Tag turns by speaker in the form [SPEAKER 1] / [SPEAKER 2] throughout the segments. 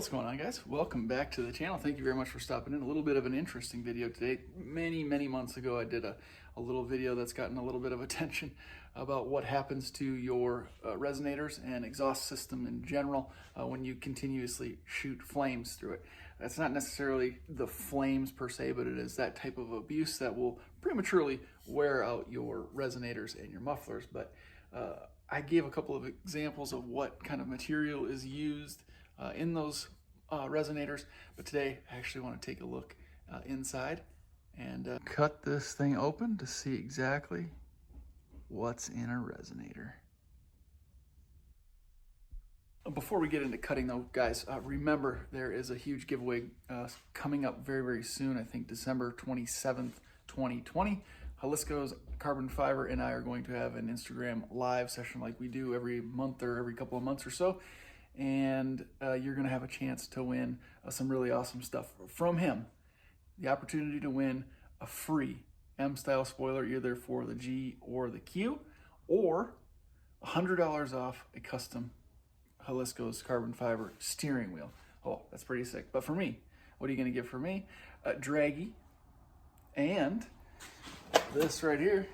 [SPEAKER 1] What's going on, guys? Welcome back to the channel. Thank you very much for stopping in. A little bit of an interesting video today. Many months ago I did a little video that's gotten a little bit of attention about what happens to your resonators and exhaust system in general when you continuously shoot flames through it. That's not necessarily the flames per se, but it is that type of abuse that will prematurely wear out your resonators and your mufflers. But I gave a couple of examples of what kind of material is used in those resonators, but today I actually want to take a look inside and cut this thing open to see exactly what's in a resonator. Before we get into cutting though, guys, remember there is a huge giveaway coming up very soon. I think December 27th, 2020. Jalisco's Carbon Fiber and I are going to have an Instagram live session like we do every month or every couple of months or so. And you're going to have a chance to win some really awesome stuff from him. The opportunity to win a free M-style spoiler either for the G or the Q, or $100 off a custom Jalisco's Carbon Fiber steering wheel. Oh, that's pretty sick. But for me, what are you going to get for me? A Draggy and this right here,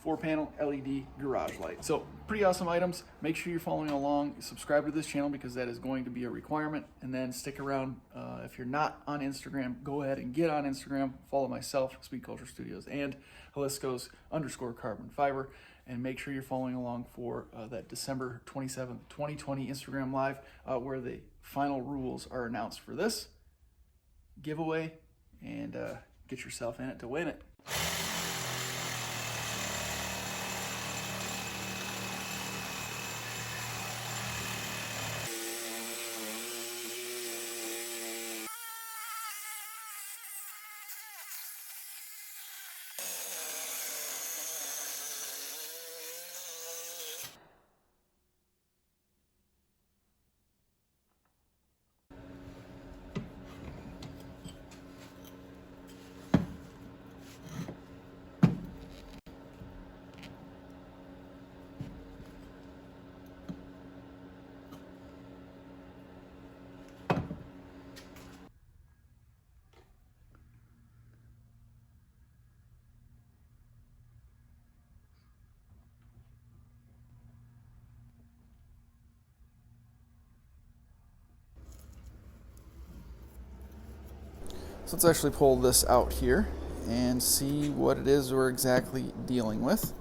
[SPEAKER 1] 4-panel LED garage light. So pretty awesome items. Make sure you're following along. Subscribe to this channel because that is going to be a requirement. And then stick around. If you're not on Instagram, go ahead and get on Instagram. Follow myself, Speed Culture Studios, and Jalisco's _Carbon Fiber. And make sure you're following along for that December 27th, 2020 Instagram Live, where the final rules are announced for this giveaway. And get yourself in it to win it. So let's actually pull this out here and see what it is we're exactly dealing with.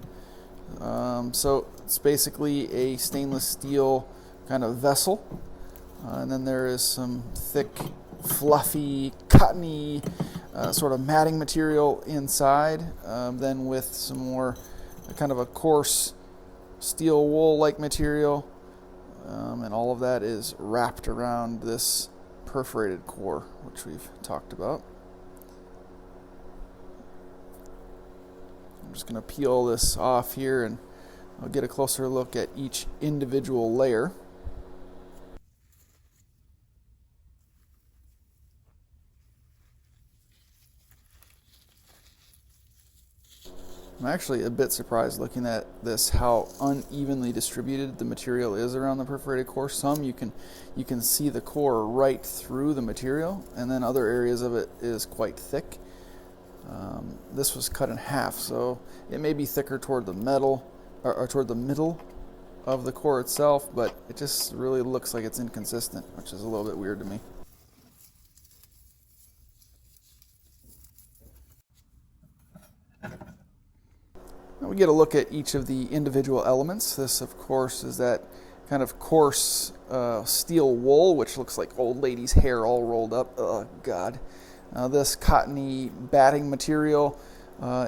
[SPEAKER 1] So it's basically a stainless steel kind of vessel, and then there is some thick, fluffy, cottony sort of matting material inside, then with some more kind of a coarse steel wool-like material, and all of that is wrapped around this perforated core, which we've talked about. I'm just going to peel this off here and I'll get a closer look at each individual layer. I'm actually a bit surprised looking at this how unevenly distributed the material is around the perforated core. Some you can see the core right through the material, and then other areas of it is quite thick. This was cut in half, so it may be thicker toward the metal or toward the middle of the core itself, but it just really looks like it's inconsistent, which is a little bit weird to me. We get a look at each of the individual elements. This, of course, is that kind of coarse steel wool, which looks like old lady's hair all rolled up. Oh, God. This cottony batting material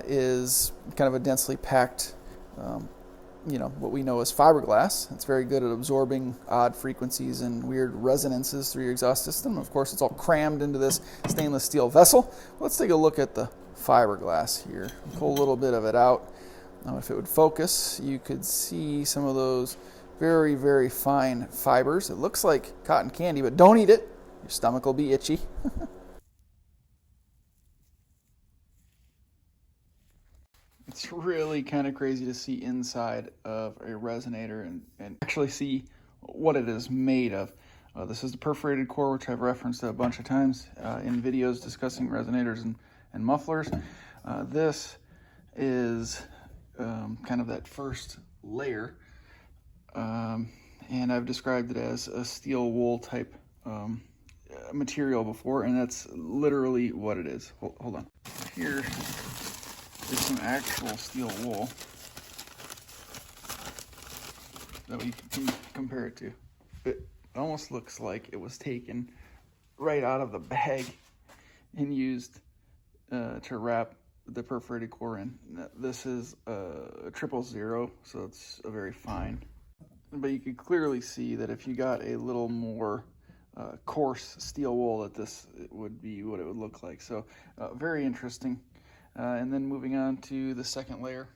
[SPEAKER 1] is kind of a densely packed, what we know as fiberglass. It's very good at absorbing odd frequencies and weird resonances through your exhaust system. Of course, it's all crammed into this stainless steel vessel. Let's take a look at the fiberglass here. Pull a little bit of it out. Now, if it would focus, you could see some of those very fine fibers. It looks like cotton candy, but don't eat it. Your stomach will be itchy. It's really kind of crazy to see inside of a resonator and actually see what it is made of. This is the perforated core, which I've referenced a bunch of times in videos discussing resonators and mufflers. This is kind of that first layer, and I've described it as a steel wool type material before, and that's literally what it is. Hold on. Here is some actual steel wool that we can compare it to. It almost looks like it was taken right out of the bag and used to wrap the perforated core in. This is a 000, so it's a very fine. But you could clearly see that if you got a little more coarse steel wool, that this would be what it would look like. So very interesting. And then moving on to the second layer,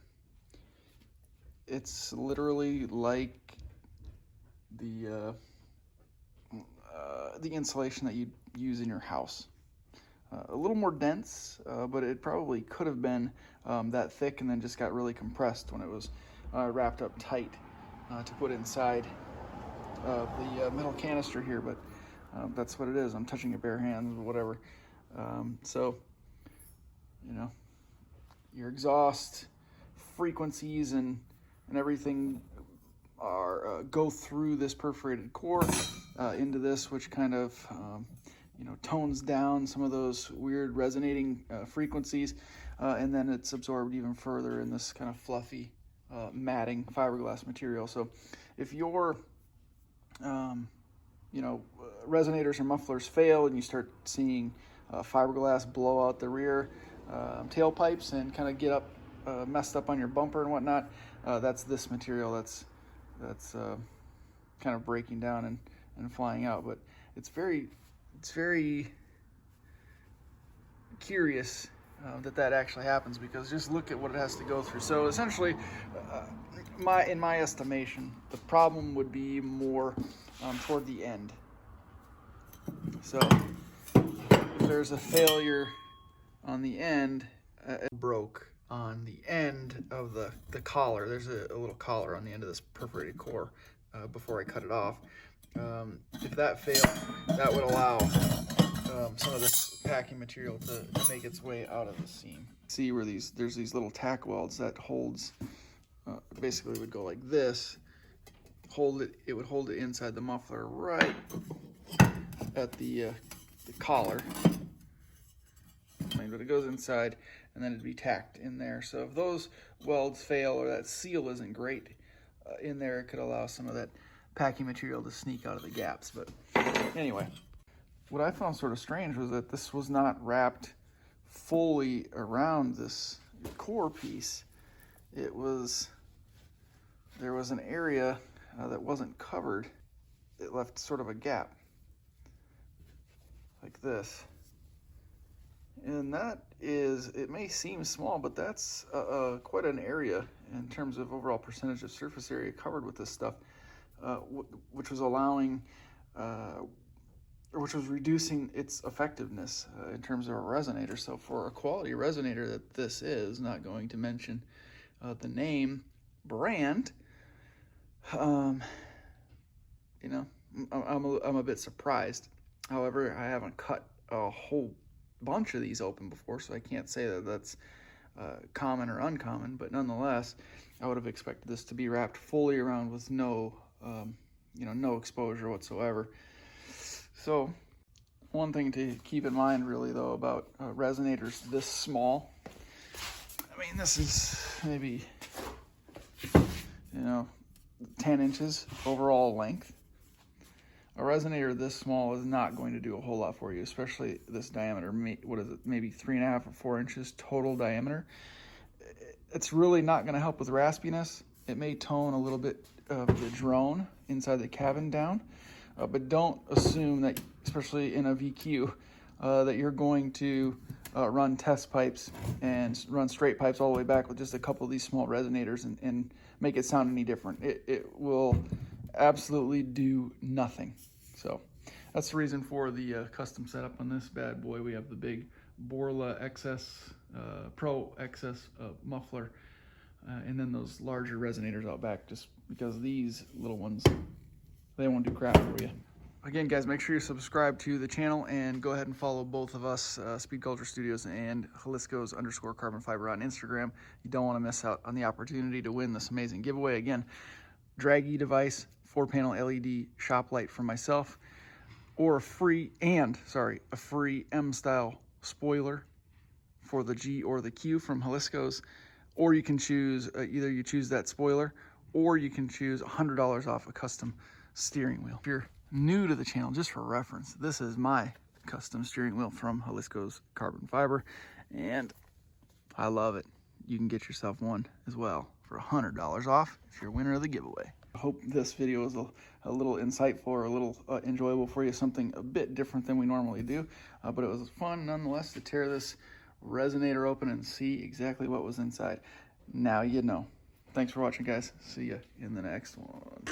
[SPEAKER 1] it's literally like the insulation that you'd use in your house. A little more dense, but it probably could have been that thick and then just got really compressed when it was wrapped up tight to put inside the metal canister here, but that's what it is. I'm touching it bare hands or whatever. So, you know, your exhaust frequencies and everything are go through this perforated core into this, which kind of you know, tones down some of those weird resonating frequencies, and then it's absorbed even further in this kind of fluffy matting fiberglass material. So if your you know, resonators or mufflers fail and you start seeing fiberglass blow out the rear tailpipes and kind of get up messed up on your bumper and whatnot, that's this material that's kind of breaking down and flying out. But it's very curious that actually happens, because just look at what it has to go through. So essentially, in my estimation, the problem would be more toward the end. So if there's a failure on the end, it broke on the end of the collar. There's a little collar on the end of this perforated core before I cut it off. If that failed, that would allow some of this packing material to make its way out of the seam. See where there's these little tack welds that holds, basically would go like this, it would hold it inside the muffler right at the collar. But it goes inside and then it'd be tacked in there. So if those welds fail or that seal isn't great in there, it could allow some of that packing material to sneak out of the gaps. But anyway, what I found sort of strange was that this was not wrapped fully around this core piece. There was an area that wasn't covered. It left sort of a gap like this. And that is, it may seem small, but that's quite an area in terms of overall percentage of surface area covered with this stuff, which was allowing, which was reducing its effectiveness in terms of a resonator. So for a quality resonator that this is, not going to mention the name, brand, you know, I'm a bit surprised. However, I haven't cut a whole bunch of these open before, so I can't say that that's common or uncommon, but nonetheless, I would have expected this to be wrapped fully around with no, you know, no exposure whatsoever. So one thing to keep in mind really though about resonators this small, I mean, this is maybe, you know, 10 inches overall length. A resonator this small is not going to do a whole lot for you, especially this diameter. What is it? Maybe 3.5 or 4 inches total diameter. It's really not going to help with raspiness. It may tone a little bit of the drone inside the cabin down, but don't assume that, especially in a VQ, that you're going to run test pipes and run straight pipes all the way back with just a couple of these small resonators and make it sound any different. It will absolutely do nothing. So that's the reason for the custom setup on this bad boy. We have the big Borla XS Pro XS muffler, and then those larger resonators out back, just because these little ones, they won't do crap for you. Again, guys, make sure you subscribe to the channel and go ahead and follow both of us, Speed Culture Studios and Jalisco's_carbon fiber on Instagram. You don't want to miss out on the opportunity to win this amazing giveaway. Again, draggy device, 4-panel LED shop light from myself, or a free M-style spoiler for the G or the Q from Jalisco's. Or you can choose, either you choose that spoiler, or you can choose $100 off a custom steering wheel. If you're new to the channel, just for reference, this is my custom steering wheel from Jalisco's Carbon Fiber, and I love it. You can get yourself one as well for $100 off if you're a winner of the giveaway. I hope this video was a little insightful or a little enjoyable for you, something a bit different than we normally do, but it was fun nonetheless to tear this resonator open and see exactly what was inside. Now you know. Thanks for watching, guys. See you in the next one.